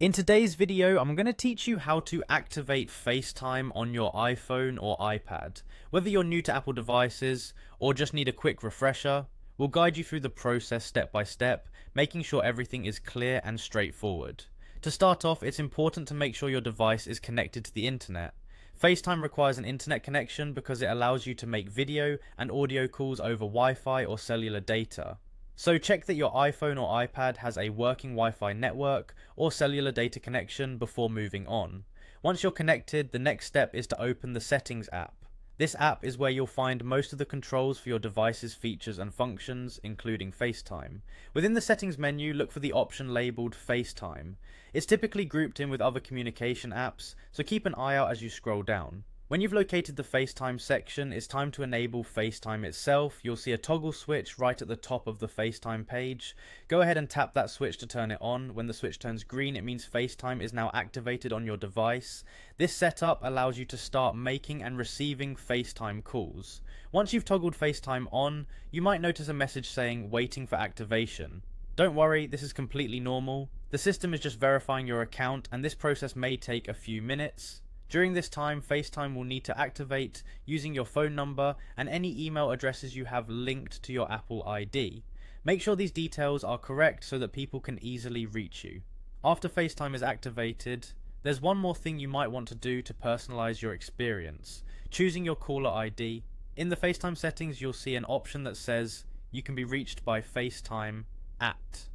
In today's video, I'm going to teach you how to activate FaceTime on your iPhone or iPad. Whether you're new to Apple devices or just need a quick refresher, we'll guide you through the process step by step, making sure everything is clear and straightforward. To start off, it's important to make sure your device is connected to the internet. FaceTime requires an internet connection because it allows you to make video and audio calls over Wi-Fi or cellular data. So check that your iPhone or iPad has a working Wi-Fi network or cellular data connection before moving on. Once you're connected, the next step is to open the Settings app. This app is where you'll find most of the controls for your device's features and functions, including FaceTime. Within the Settings menu, look for the option labelled FaceTime. It's typically grouped in with other communication apps, so keep an eye out as you scroll down. When you've located the FaceTime section, it's time to enable FaceTime itself. You'll see a toggle switch right at the top of the FaceTime page. Go ahead and tap that switch to turn it on. When the switch turns green, it means FaceTime is now activated on your device. This setup allows you to start making and receiving FaceTime calls. Once you've toggled FaceTime on, you might notice a message saying waiting for activation. Don't worry, this is completely normal. The system is just verifying your account, and this process may take a few minutes. During this time, FaceTime will need to activate using your phone number and any email addresses you have linked to your Apple ID. Make sure these details are correct so that people can easily reach you. After FaceTime is activated, there's one more thing you might want to do to personalize your experience: choosing your caller ID. In the FaceTime settings, you'll see an option that says you can be reached by FaceTime at.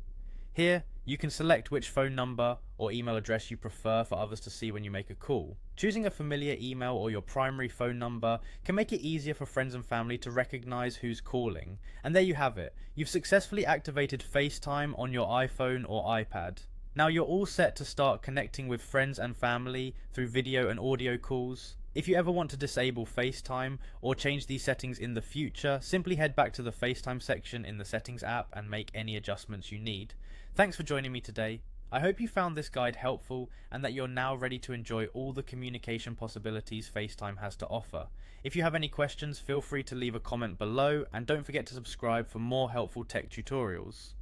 Here, you can select which phone number or email address you prefer for others to see when you make a call. Choosing a familiar email or your primary phone number can make it easier for friends and family to recognize who's calling. And there you have it. You've successfully activated FaceTime on your iPhone or iPad. Now you're all set to start connecting with friends and family through video and audio calls. If you ever want to disable FaceTime or change these settings in the future, simply head back to the FaceTime section in the Settings app and make any adjustments you need. Thanks for joining me today. I hope you found this guide helpful and that you're now ready to enjoy all the communication possibilities FaceTime has to offer. If you have any questions, feel free to leave a comment below, and don't forget to subscribe for more helpful tech tutorials.